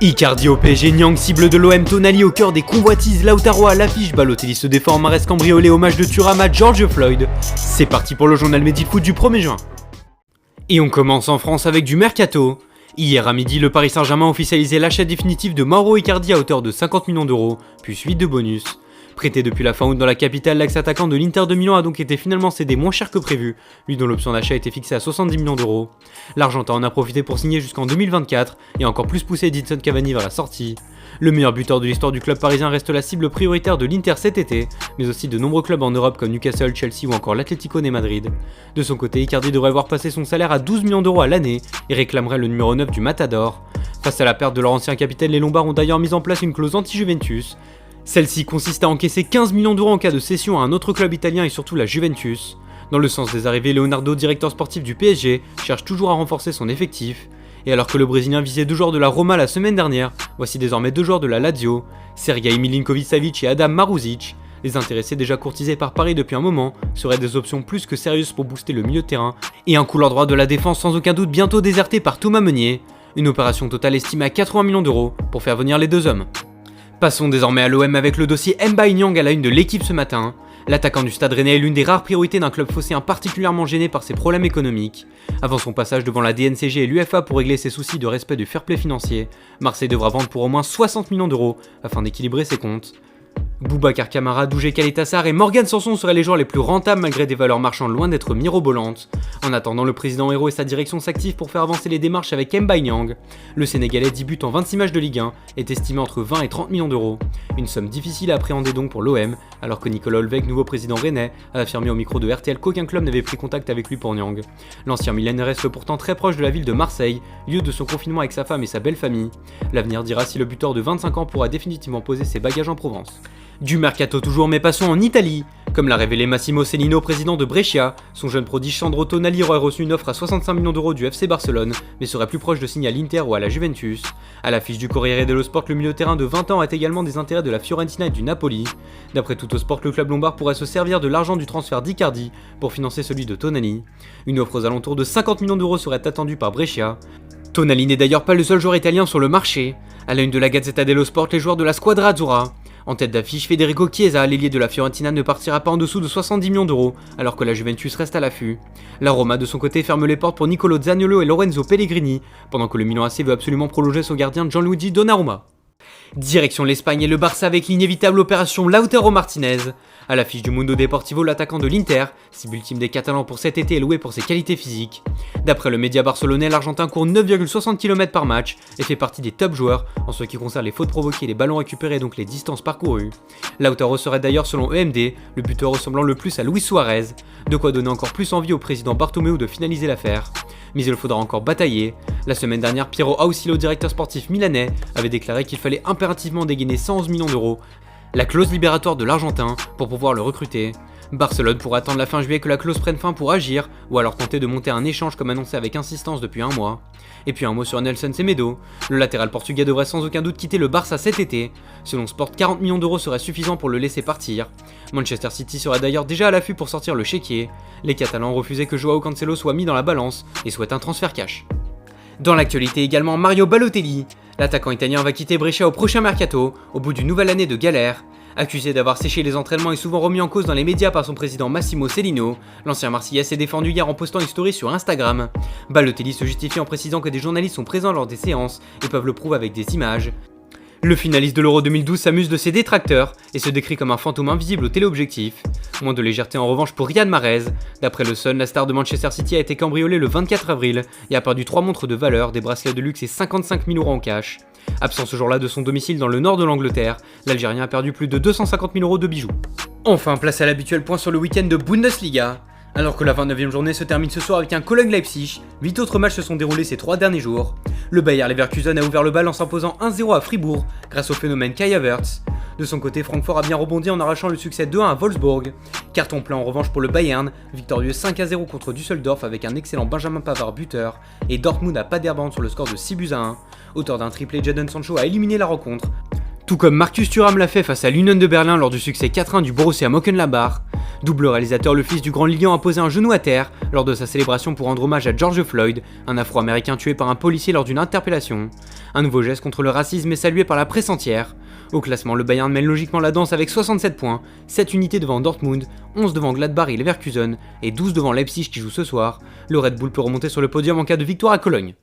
Icardi au PSG, Nyang cible de l'OM, Tonali au cœur des convoitises, Lautaro à l'affiche, Balotelli se défend, Mahrez cambriolé, hommage de Thuram à George Floyd. C'est parti pour le journal Midi Foot du 1er juin. Et on commence en France avec du mercato. Hier à midi, le Paris Saint-Germain a officialisé l'achat définitif de Mauro Icardi à hauteur de 50 millions d'euros, puis 8 de bonus. Prêté depuis la fin août dans la capitale, l'ex-attaquant de l'Inter de Milan a donc été finalement cédé moins cher que prévu, lui dont l'option d'achat a été fixée à 70 millions d'euros. L'Argentin en a profité pour signer jusqu'en 2024 et encore plus pousser Edinson Cavani vers la sortie. Le meilleur buteur de l'histoire du club parisien reste la cible prioritaire de l'Inter cet été, mais aussi de nombreux clubs en Europe comme Newcastle, Chelsea ou encore l'Atlético de Madrid. De son côté, Icardi devrait voir passer son salaire à 12 millions d'euros à l'année et réclamerait le numéro 9 du Matador. Face à la perte de leur ancien capitaine, les Lombards ont d'ailleurs mis en place une clause anti-Juventus. Celle-ci consiste à encaisser 15 millions d'euros en cas de cession à un autre club italien et surtout la Juventus. Dans le sens des arrivées, Leonardo, directeur sportif du PSG, cherche toujours à renforcer son effectif. Et alors que le Brésilien visait 2 joueurs de la Roma la semaine dernière, voici désormais 2 joueurs de la Lazio, Sergej Milinković-Savić et Adam Maruzic. Les intéressés déjà courtisés par Paris depuis un moment seraient des options plus que sérieuses pour booster le milieu de terrain et un couloir droit de la défense sans aucun doute bientôt déserté par Thomas Meunier. Une opération totale estimée à 80 millions d'euros pour faire venir les deux hommes. Passons désormais à l'OM avec le dossier Mbaye Niang à la une de l'équipe ce matin. L'attaquant du Stade Rennais est l'une des rares priorités d'un club phocéen particulièrement gêné par ses problèmes économiques. Avant son passage devant la DNCG et l'UEFA pour régler ses soucis de respect du fair play financier, Marseille devra vendre pour au moins 60 millions d'euros afin d'équilibrer ses comptes. Boubacar Kamara, Dougé Kaletassar et Morgan Sanson seraient les joueurs les plus rentables malgré des valeurs marchandes loin d'être mirobolantes. En attendant, le président Hérault et sa direction s'activent pour faire avancer les démarches avec Mbaye Niang. Le Sénégalais, 10 buts en 26 matchs de Ligue 1, est estimé entre 20 et 30 millions d'euros. Une somme difficile à appréhender donc pour l'OM, alors que Nicolas Olvec, nouveau président rennais, a affirmé au micro de RTL qu'aucun club n'avait pris contact avec lui pour Niang. L'ancien millénaire reste pourtant très proche de la ville de Marseille, lieu de son confinement avec sa femme et sa belle famille. L'avenir dira si le buteur de 25 ans pourra définitivement poser ses bagages en Provence. Du mercato toujours, mais passons en Italie. Comme l'a révélé Massimo Cellino, président de Brescia, son jeune prodige Sandro Tonali aurait reçu une offre à 65 millions d'euros du FC Barcelone, mais serait plus proche de signer à l'Inter ou à la Juventus. À l'affiche du Corriere dello Sport, le milieu de terrain de 20 ans a également des intérêts de la Fiorentina et du Napoli. D'après Tuttosport, le club lombard pourrait se servir de l'argent du transfert d'Icardi pour financer celui de Tonali. Une offre aux alentours de 50 millions d'euros serait attendue par Brescia. Tonali n'est d'ailleurs pas le seul joueur italien sur le marché. À la une de la Gazzetta dello Sport, les joueurs de la Squadra Azzurra. En tête d'affiche, Federico Chiesa, l'ailier de la Fiorentina, ne partira pas en dessous de 70 millions d'euros, alors que la Juventus reste à l'affût. La Roma, de son côté, ferme les portes pour Nicolo Zaniolo et Lorenzo Pellegrini, pendant que le Milan AC veut absolument prolonger son gardien Gianluigi Donnarumma. Direction l'Espagne et le Barça avec l'inévitable opération Lautaro Martinez. À l'affiche du Mundo Deportivo, l'attaquant de l'Inter, cible ultime des Catalans pour cet été, est loué pour ses qualités physiques. D'après le média barcelonais, l'Argentin court 9,60 km par match et fait partie des top joueurs en ce qui concerne les fautes provoquées, les ballons récupérés, donc les distances parcourues. Lautaro serait d'ailleurs selon EMD le buteur ressemblant le plus à Luis Suarez, de quoi donner encore plus envie au président Bartomeu de finaliser l'affaire. Mais il faudra encore batailler. La semaine dernière, Piero Ausilo, directeur sportif milanais, avait déclaré qu'il fallait impérativement dégainer 111 millions d'euros, la clause libératoire de l'Argentin, pour pouvoir le recruter. Barcelone pourra attendre la fin juillet que la clause prenne fin pour agir, ou alors tenter de monter un échange comme annoncé avec insistance depuis un mois. Et puis un mot sur Nelson Semedo. Le latéral portugais devrait sans aucun doute quitter le Barça cet été. Selon Sport, 40 millions d'euros seraient suffisants pour le laisser partir. Manchester City sera d'ailleurs déjà à l'affût pour sortir le chéquier. Les Catalans ont refusé que Joao Cancelo soit mis dans la balance et souhaitent un transfert cash. Dans l'actualité également, Mario Balotelli. L'attaquant italien va quitter Brescia au prochain mercato, au bout d'une nouvelle année de galère. Accusé d'avoir séché les entraînements et souvent remis en cause dans les médias par son président Massimo Cellino, l'ancien Marseillais s'est défendu hier en postant une story sur Instagram. Balotelli se justifie en précisant que des journalistes sont présents lors des séances et peuvent le prouver avec des images. Le finaliste de l'Euro 2012 s'amuse de ses détracteurs et se décrit comme un fantôme invisible au téléobjectif. Moins de légèreté en revanche pour Riyad Mahrez. D'après le Sun, la star de Manchester City a été cambriolée le 24 avril et a perdu 3 montres de valeur, des bracelets de luxe et 55 000 euros en cash. Absent ce jour-là de son domicile dans le nord de l'Angleterre, l'Algérien a perdu plus de 250 000 euros de bijoux. Enfin, place à l'habituel point sur le week-end de Bundesliga. Alors que la 29e journée se termine ce soir avec un Cologne Leipzig, 8 autres matchs se sont déroulés ces 3 derniers jours. Le Bayer Leverkusen a ouvert le bal en s'imposant 1-0 à Fribourg grâce au phénomène Kai Havertz. De son côté, Francfort a bien rebondi en arrachant le succès 2-1 à Wolfsburg. Carton plein en revanche pour le Bayern, victorieux 5-0 contre Düsseldorf avec un excellent Benjamin Pavard buteur, et Dortmund à Paderborn sur le score de 6-1. Auteur d'un triplé, Jadon Sancho a éliminé la rencontre, tout comme Marcus Thuram l'a fait face à l'Union de Berlin lors du succès 4-1 du Borussia Mönchengladbach. Double réalisateur, le fils du grand Lilian a posé un genou à terre lors de sa célébration pour rendre hommage à George Floyd, un afro-américain tué par un policier lors d'une interpellation. Un nouveau geste contre le racisme est salué par la presse entière. Au classement, le Bayern mène logiquement la danse avec 67 points, 7 unités devant Dortmund, 11 devant Gladbach et Leverkusen, et 12 devant Leipzig qui joue ce soir. Le Red Bull peut remonter sur le podium en cas de victoire à Cologne.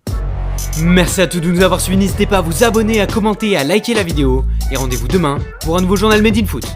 Merci à tous de nous avoir suivis, n'hésitez pas à vous abonner, à commenter et à liker la vidéo, et rendez-vous demain pour un nouveau journal Made in Foot.